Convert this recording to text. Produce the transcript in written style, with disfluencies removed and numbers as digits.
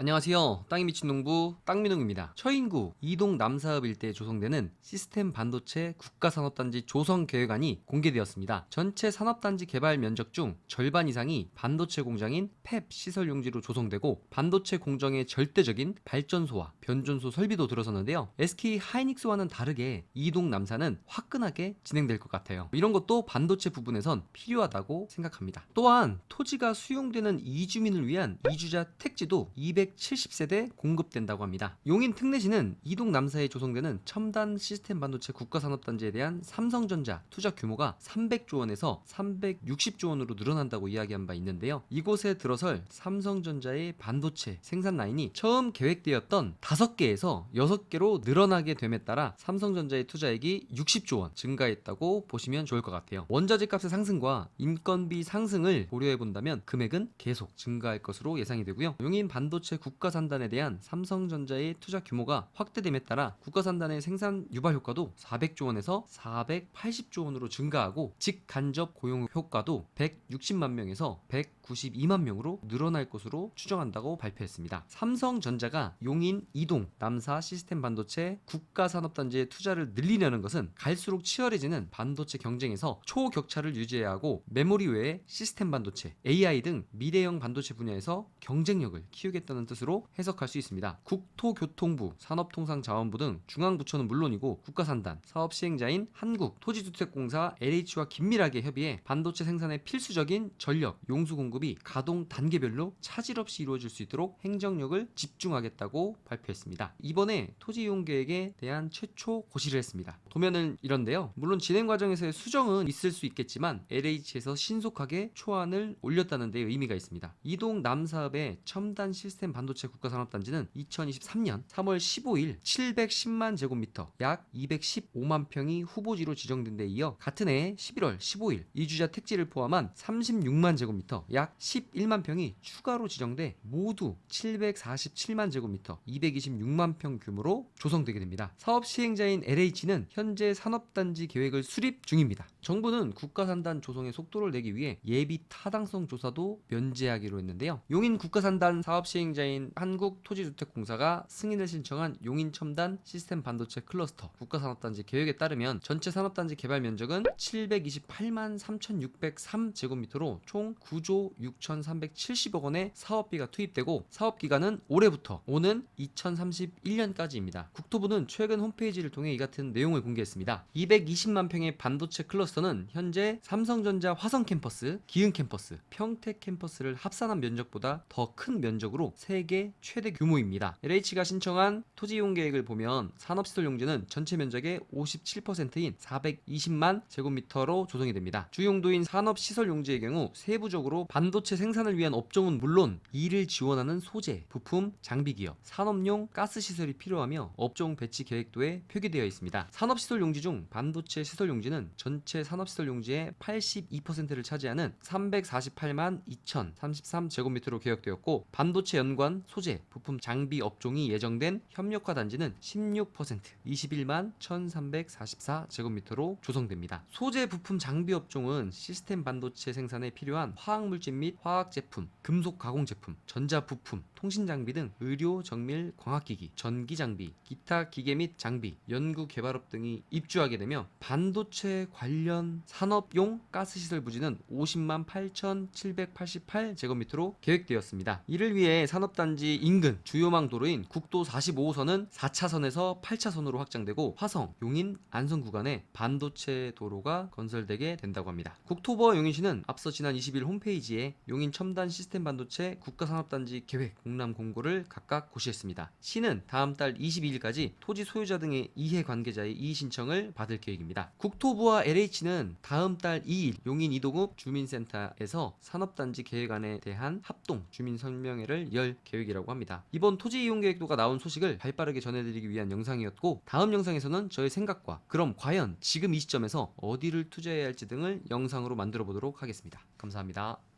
안녕하세요. 땅이 미친 농부 땅민농입니다. 처인구 이동 남사읍 일대에 조성되는 시스템 반도체 국가산업단지 조성계획안이 공개되었습니다. 전체 산업단지 개발 면적 중 절반 이상이 반도체 공장인 팹 시설용지로 조성되고 반도체 공정의 절대적인 발전소와 변전소 설비도 들어섰는데요. SK 하이닉스와는 다르게 이동 남사는 화끈하게 진행될 것 같아요. 이런 것도 반도체 부분에선 필요하다고 생각합니다. 또한 토지가 수용되는 이주민을 위한 이주자 택지도 270세대 공급된다고 합니다. 용인 특례시는 이동 남사에 조성되는 첨단 시스템 반도체 국가산업단지에 대한 삼성전자 투자 규모가 300조 원에서 360조 원으로 늘어난다고 이야기한 바 있는데요. 이곳에 들어설 삼성전자의 반도체 생산 라인이 처음 계획되었던 5개에서 6개로 늘어나게 됨에 따라 삼성전자의 투자액이 60조 원 증가했다고 보시면 좋을 것 같아요. 원자재 값의 상승과 인건비 상승을 고려해 본다면 금액은 계속 증가할 것으로 예상이 되고요. 용인 반도체 국가산단에 대한 삼성전자의 투자 규모가 확대됨에 따라 국가산단의 생산 유발 효과도 400조 원에서 480조 원으로 증가하고 직간접 고용 효과도 160만 명에서 192만 명으로 늘어날 것으로 추정한다고 발표했습니다. 삼성전자가 용인 이동 남사 시스템 반도체 국가산업단지의 투자를 늘리려는 것은 갈수록 치열해지는 반도체 경쟁에서 초격차를 유지해야 하고 메모리 외에 시스템 반도체, AI 등 미래형 반도체 분야에서 경쟁력을 키우겠다는 뜻으로 해석할 수 있습니다. 국토교통부, 산업통상자원부 등 중앙부처는 물론이고 국가산단, 사업 시행자인 한국토지주택공사 LH와 긴밀하게 협의해 반도체 생산에 필수적인 전력, 용수 공급이 가동 단계별로 차질 없이 이루어질 수 있도록 행정력을 집중하겠다고 발표했습니다. 이번에 토지 이용 계획에 대한 최초 고시를 했습니다. 도면은 이런데요. 물론 진행 과정에서의 수정은 있을 수 있겠지만 LH에서 신속하게 초안을 올렸다는 데 의미가 있습니다. 이동 남사읍의 첨단 시스템 반도체 국가산업단지는 2023년 3월 15일 710만 제곱미터 약 215만 평이 후보지로 지정된 데 이어 같은 해 11월 15일 이주자 택지를 포함한 36만 제곱미터 약 11만 평이 추가로 지정돼 모두 747만 제곱미터 226만 평 규모로 조성되게 됩니다. 사업 시행자인 LH는 현재 산업단지 계획을 수립 중입니다. 정부는 국가산단 조성의 속도를 내기 위해 예비 타당성 조사도 면제하기로 했는데요. 용인 국가산단 사업 시행자인 한국토지주택공사가 승인을 신청한 용인 첨단 시스템 반도체 클러스터 국가산업단지 계획에 따르면 전체 산업단지 개발 면적은 728만 3,603제곱미터로 총 9조 6,370억 원의 사업비가 투입되고 사업기간은 올해부터 오는 2031년까지입니다. 국토부는 최근 홈페이지를 통해 이 같은 내용을 공개했습니다. 220만 평의 반도체 클러스터는 현재 삼성전자 화성 캠퍼스, 기흥 캠퍼스, 평택 캠퍼스를 합산한 면적보다 더 큰 면적으로 세계 최대 규모입니다. LH가 신청한 토지 이용 계획을 보면 산업시설 용지는 전체 면적의 57%인 420만 제곱미터로 조성이 됩니다. 주용도인 산업시설 용지의 경우 세부적으로 반도체 생산을 위한 업종은 물론 이를 지원하는 소재, 부품, 장비 기업, 산업용 가스시설이 필요하며 업종 배치 계획도에 표기되어 있습니다. 산업시설 용지 중 반도체 시설 용지는 전체 산업시설 용지의 82%를 차지하는 348만 2,033제곱미터로 계획되었고 반도체 연관 소재, 부품, 장비 업종이 예정된 협력화 단지는 16%, 21만 1,344제곱미터로 조성됩니다. 소재, 부품, 장비 업종은 시스템 반도체 생산에 필요한 화학물질 및 화학제품, 금속 가공 제품, 전자 부품, 통신 장비 등 의료, 정밀, 광학기기, 전기 장비, 기타 기계 및 장비, 연구 개발업 등이 입주하게 되며 반도체 관련 산업용 가스시설 부지는 50만 8,788제곱미터로 계획되었습니다. 이를 위해 산업단지 인근 주요망 도로인 국도 45호선은 4차선에서 8차선으로 확장되고 화성, 용인, 안성 구간에 반도체 도로가 건설되게 된다고 합니다. 국토부와 용인시는 앞서 지난 20일 홈페이지에 용인 첨단 시스템 반도체 국가산업단지 계획 공람 공고를 각각 고시했습니다. 시는 다음 달 22일까지 토지 소유자 등의 이해 관계자의 이의 신청을 받을 계획입니다. 국토부와 LH는 다음 달 2일 용인 이동읍 주민센터에서 산업단지 계획안에 대한 합동 주민설명회를 열 계획이라고 합니다. 이번 토지 이용 계획도가 나온 소식을 발빠르게 전해드리기 위한 영상이었고 다음 영상에서는 저의 생각과 그럼 과연 지금 이 시점에서 어디를 투자해야 할지 등을 영상으로 만들어 보도록 하겠습니다. 감사합니다.